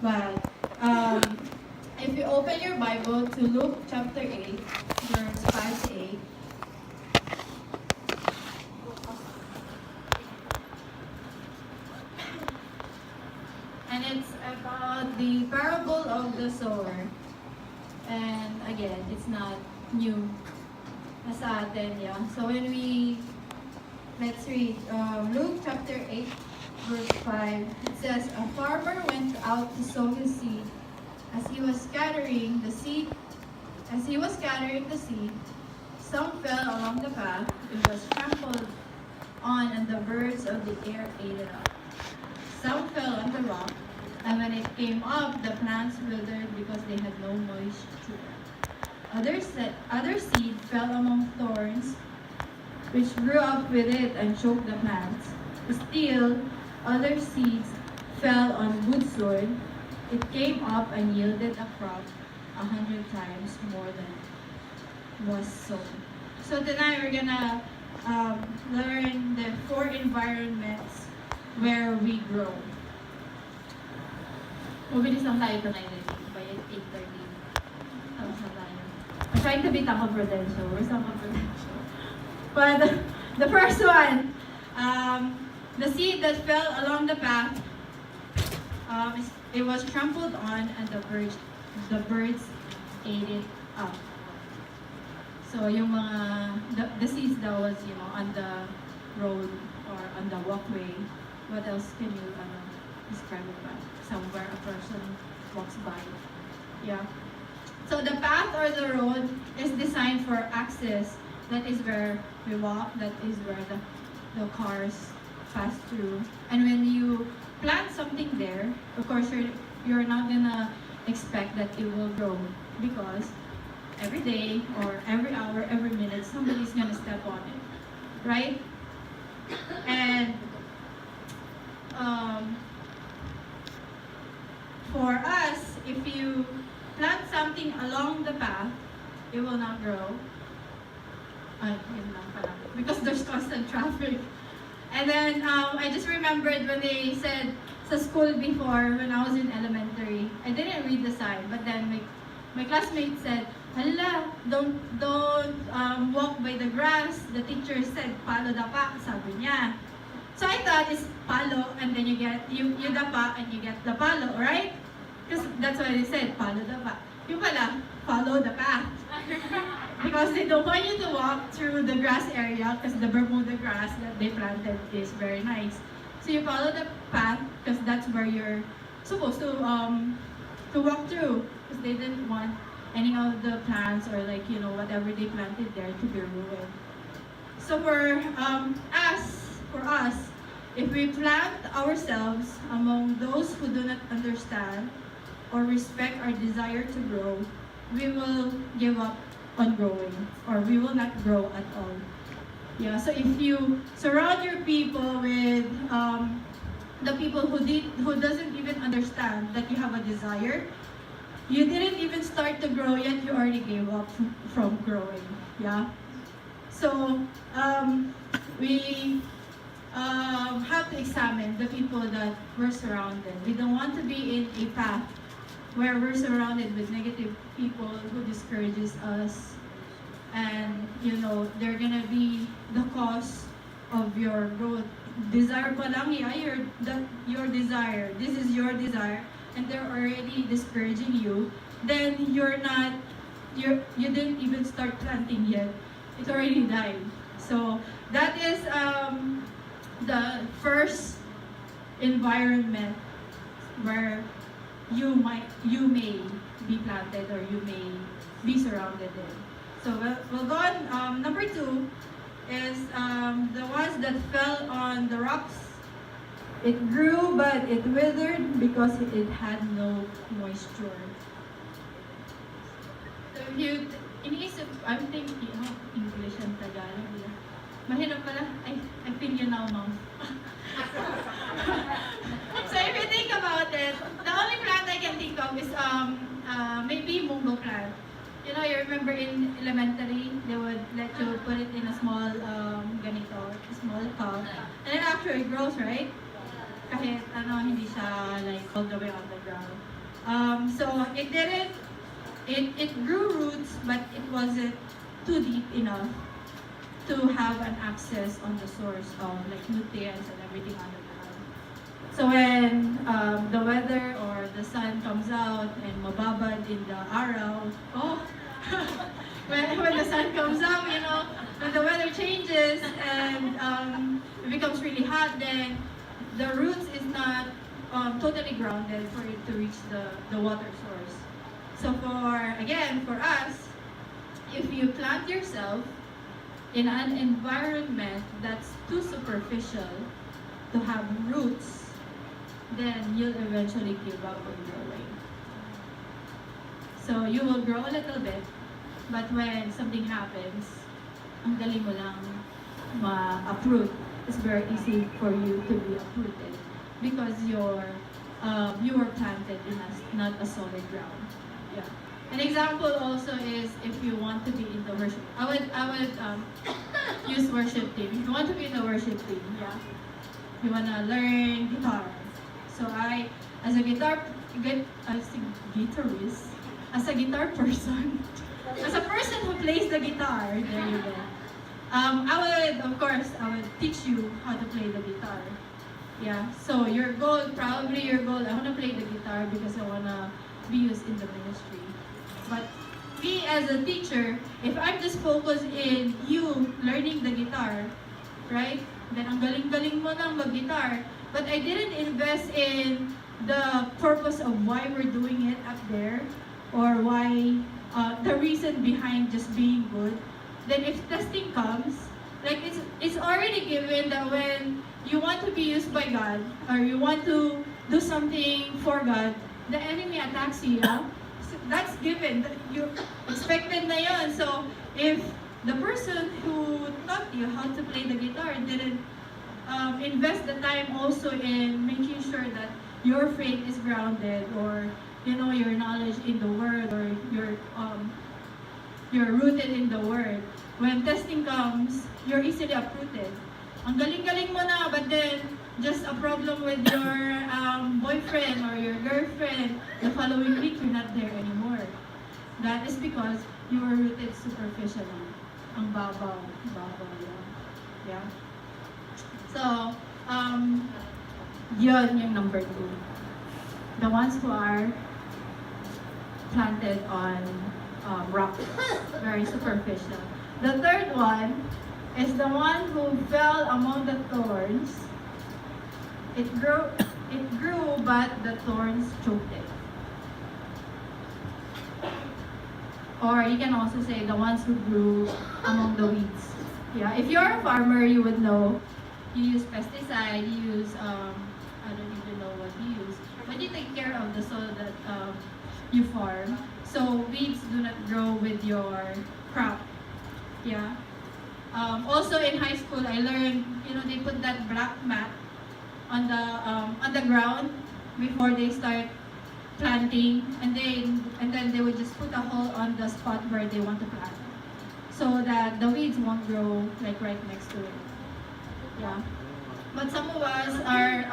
But if you open your Bible to Luke chapter 8, verse 5 to 8, and it's about the parable of the sower. And again, it's not new sa atin, yeah. So when let's read Luke chapter 8, verse 5. It says, a farmer went out to sow his seed. As he was scattering the seed, some fell along the path. It was trampled on, and the birds of the air ate it up. Some fell on the rock, and when it came up, the plants withered because they had no moisture. Other seed fell among thorns, which grew up with it and choked the plants. Still, other seeds fell on good soil. It came up and yielded a crop 100 times more than was sown. So tonight we're gonna learn the 4 environments where we grow. Mabilis lang tayo tonight, by 8:30. Tapos na tayo. I'm trying to be confidential. We're so confidential. But the first one, the seed that fell along the path, it was trampled on, and the birds ate it up. So yung the seeds that was on the road or on the walkway. What else can you describe it by? Somewhere a person walks by. Yeah. So the path or the road is designed for access. That is where we walk. That is where the cars pass through. And when you plant something there, of course you're not gonna expect that it will grow, because every day or every hour, every minute, somebody's gonna step on it, right? And for us, if you plant something along the path, it will not grow. Yun lang pala. Because there's constant traffic. And then I just remembered when they said sa school before, when I was in elementary, I didn't read the sign, but then my classmate said, hala, don't walk by the grass. The teacher said, palo dapa, sabi niya. So I thought it's palo, and then you dapa and you get the palo, right? Because that's why they said, palo dapa. Yung pala, follow the path. Because they don't want you to walk through the grass area, because the Bermuda grass that they planted is very nice. So you follow the path because that's where you're supposed to walk through, because they didn't want any of the plants or whatever they planted there to be ruined. So for us, if we plant ourselves among those who do not understand or respect our desire to grow, we will give up on growing, or we will not grow at all. Yeah, so if you surround your people with the people who doesn't even understand that you have a desire, you didn't even start to grow yet, you already gave up from growing. Yeah. So we have to examine the people that we're surrounded. We don't want to be in a path where we're surrounded with negative people who discourages us, and they're gonna be the cause of your growth. Desire pa lang, your desire. This is your desire, and they're already discouraging you. Then you didn't even start planting yet. It already died. So that is the first environment where you may be planted, or you may be surrounded in. So we'll go on. Number 2 is the ones that fell on the rocks. It grew, but it withered because it had no moisture. So if you iniisip, I'm thinking, English and Tagalog. Mahirap pala. I feel you now, Mom. So if you think about it, the only plant I can think of is maybe mungo plant. You remember in elementary, they would let you put it in a small ganito, a small tub, and then after it grows, right? Kahit hindi siya all the way on the ground. So it didn't, it grew roots, but it wasn't too deep enough to have an access on the source of like nutrients and everything underground. So when the weather or the sun comes out and mababad in the araw, oh, when the sun comes out, you know, when the weather changes and it becomes really hot, then the roots is not totally grounded for it to reach the water source. So for us, if you plant yourself in an environment that's too superficial to have roots, then you'll eventually give up on growing. So you will grow a little bit, but when something happens, ang galing mo lang ma-uproot. It's very easy for you to be uprooted because you were planted in not a solid ground. Yeah. An example also is if you want to be in the worship. I would use worship team. If you want to be in the worship team, yeah, you wanna learn guitar. So as a guitarist, as a guitar person, as a person who plays the guitar, there you go. I would teach you how to play the guitar. Yeah. So your goal, I wanna play the guitar because I wanna be used in the ministry. But me as a teacher, if I'm just focused in you learning the guitar, right? Then ang galing-galing mo nang mag-guitar, but I didn't invest in the purpose of why we're doing it up there, or why the reason behind just being good. Then if testing comes, like it's already given that when you want to be used by God or you want to do something for God, the enemy attacks you. Yeah? So that's given. You expected na yun. So if the person who taught you how to play the guitar didn't invest the time also in making sure that your faith is grounded, or you know your knowledge in the word, or you're rooted in the word. When testing comes, you're easily uprooted. Ang galing-galing mo na, but then just a problem with your boyfriend or your girlfriend, the following week you're not there anymore. That is because you were rooted superficially. Ang babaw yan. Yeah. So, yun yung number 2. The ones who are planted on rock, very superficial. The third one is the one who fell among the thorns. It grew, but the thorns choked it. Or you can also say the ones who grew among the weeds. Yeah, if you're a farmer, you would know. You use pesticide, you use I don't even know what you use, but you take care of the soil that you farm. So weeds do not grow with your crop. Yeah. Also in high school, I learned, they put that black mat on the ground before they start planting, and then they would just put a hole on the spot where they want to plant, so that the weeds won't grow like right next to it. Yeah. But some of us are,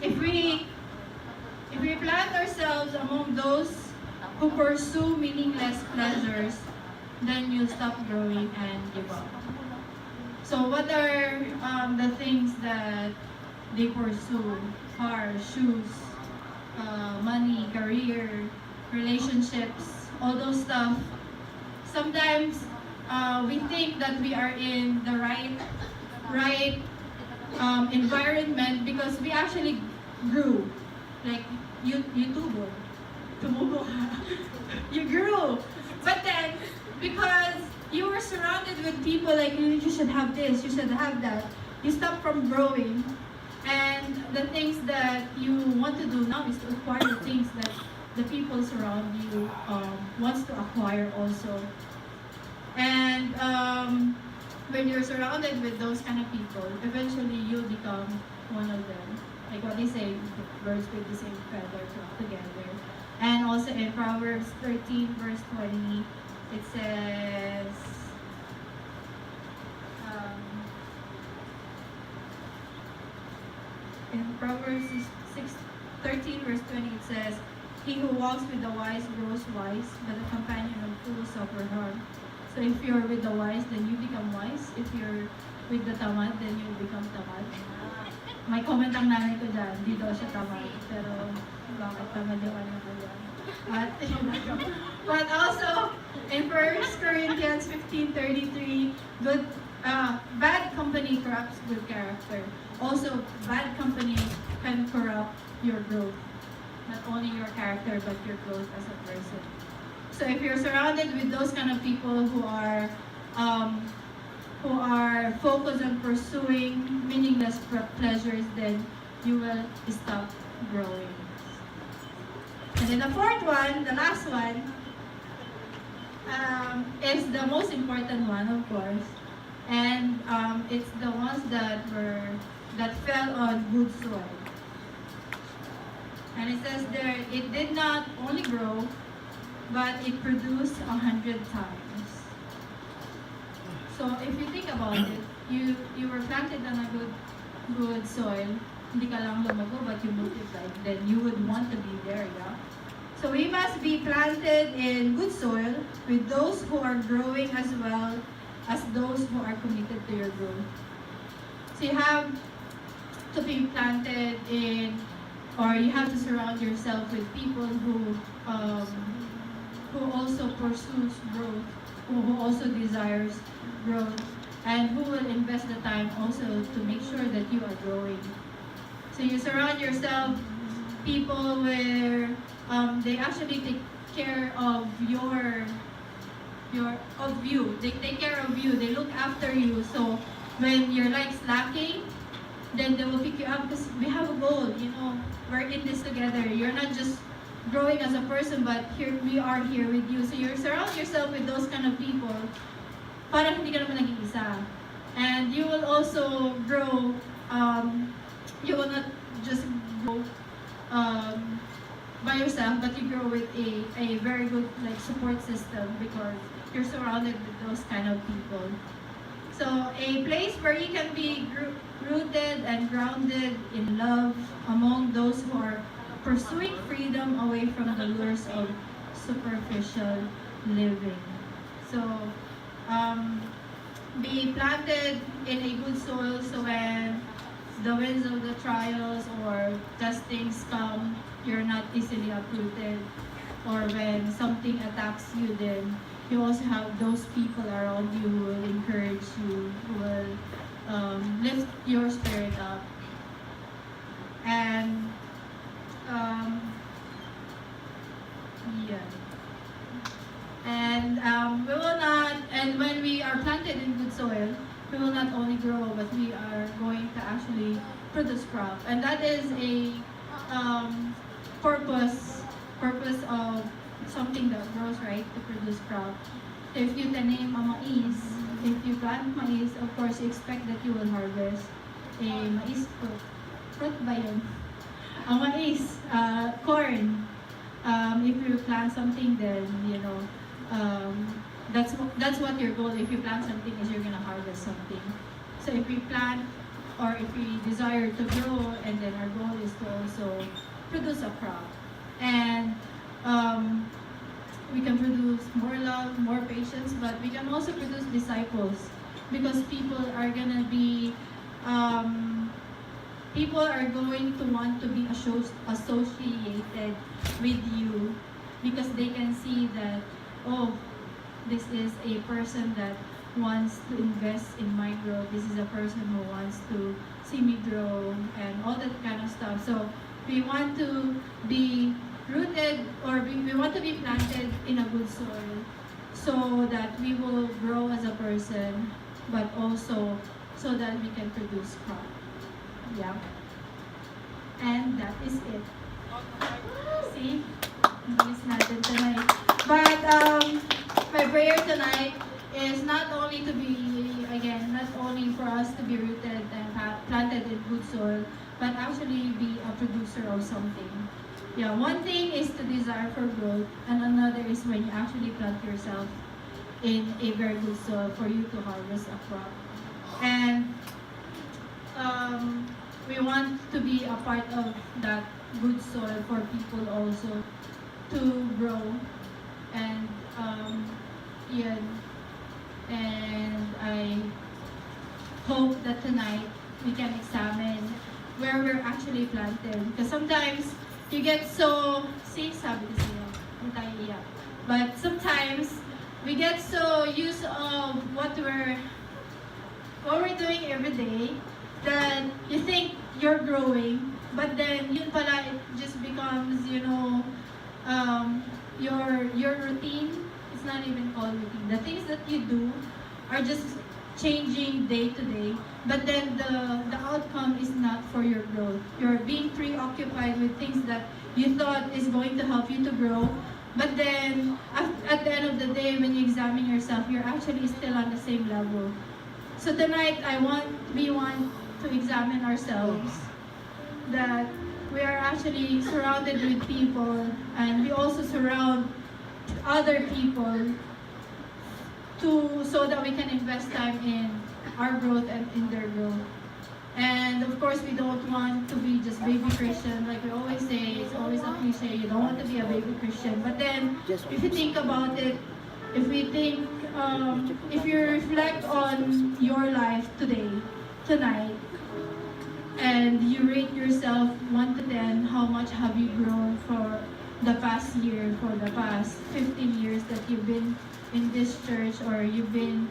if we plant ourselves among those who pursue meaningless pleasures, then you stop growing and give up. So what are the things that they pursue? Cars, shoes, money, career, relationships, all those stuff. Sometimes we think that we are in the right environment because we actually grew. Like you tumubo ka. You grew. But then, because you were surrounded with people like, you should have this, you should have that, you stop from growing. And the things that you want to do now is to acquire the things that the people surround you wants to acquire also. And when you're surrounded with those kind of people, eventually you'll become one of them. Like what they say, birds with the same feather flock together. And also in Proverbs 13 verse 20, it says, in Proverbs 13 verse 20, it says, He who walks with the wise grows wise, but the companion of fools suffer harm. So if you're with the wise, then you become wise. If you're with the tamad, then you become tamad. May comment ang nanay ko dyan, di daw siya tamad. Pero bakit tamad yung ano ko dyan? But also, in 1 Corinthians 15:33, bad company corrupts good character. Also, bad company can corrupt your growth. Not only your character, but your growth as a person. So if you're surrounded with those kind of people who are focused on pursuing meaningless pleasures, then you will stop growing. And then the fourth one, the last one, is the most important one, of course. And it's the ones that fell on good soil. And it says there, it did not only grow, but it produced 100 times. So if you think about it, you were planted on a good soil, hindi ka lang lumago, but you multiplied, then you would want to be there, yeah? So we must be planted in good soil with those who are growing as well as those who are committed to your growth. So you have to be planted in, or you have to surround yourself with people who also pursues growth, who also desires growth, and who will invest the time also to make sure that you are growing. So you surround yourself people where they actually take care of you. They take care of you. They look after you. So when you're like slacking, then they will pick you up because we have a goal. You know, we're in this together. You're not just growing as a person, but here we are here with you. So you surround yourself with those kind of people. Parang hindi ka naman nag-iisa. And you will also grow. You will not just grow by yourself, but you grow with a very good like support system because you're surrounded with those kind of people. So a place where you can be rooted and grounded in love among those who are pursuing freedom away from the lures of superficial living. So be planted in a good soil, so when the winds of the trials or testings come, you're not easily uprooted. Or when something attacks you, then you also have those people around you who will encourage you, who will lift your spirit up. And we will not, and when we are planted in good soil, we will not only grow, but we are going to actually produce crop. And that is a purpose of something that grows, right? To produce crop. If you tanim mais, if you plant mais, of course you expect that you will harvest a mais fruit. Fruit ba yun? Mais, corn. If you plant something, then you know that's what your goal. If you plant something, is you're gonna harvest something. So if we plant, or if we desire to grow, and then our goal is to also produce a crop, and we can produce more love, more patience, but we can also produce disciples, because people are going to want to be associated with you, because they can see that, oh, this is a person that wants to invest in my growth. This is a person who wants to see me grow and all that kind of stuff. So we want to be rooted, or we want to be planted in a good soil, so that we will grow as a person, but also so that we can produce crop. Yeah. And that is it. See? English natin tonight. But my prayer tonight is not only for us to be rooted and planted in good soil, but actually be a producer of something. Yeah, one thing is to desire for growth, and another is when you actually plant yourself in a very good soil for you to harvest a crop. And we want to be a part of that good soil for people also to grow. And yun. And I hope that tonight we can examine where we're actually planted. Because sometimes you get so, see, sabi ko sa'yo, hindi tayo iyak. But sometimes we get so used of what we're doing every day that you think you're growing, but then yun pala, it just becomes, your routine. It's not even called routine. The things that you do are just changing day to day, but then the outcome is not for your growth. You're being preoccupied with things that you thought is going to help you to grow, but then at the end of the day, when you examine yourself, you're actually still on the same level. So tonight, we want to examine ourselves, that we are actually surrounded with people, and we also surround other people so that we can invest time in our growth and in their growth. And of course, we don't want to be just baby Christian. Like we always say, it's always a cliche, you don't want to be a baby Christian. But then, if you think about it, if you reflect on your life tonight, and you rate yourself 1 to 10, how much have you grown for the past year, for the past 15 years that you've been in this church, or you've been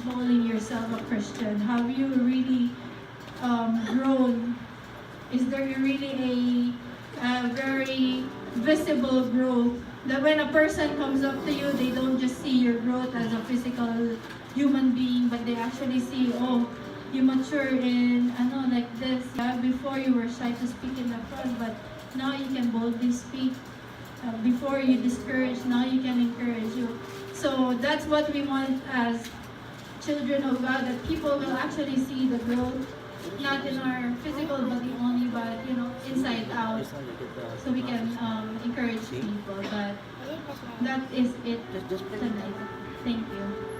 calling yourself a Christian? Have you really grown? Is there really a very visible growth, that when a person comes up to you, they don't just see your growth as a physical human being, but they actually see, oh, you mature in like this. Before you were shy to speak in the front, but now you can boldly speak. Before you discourage, now you can encourage you. So that's what we want as children of God, that people will actually see the growth, not in our physical body only, but inside out, so we can encourage people. But that is it tonight. Thank you.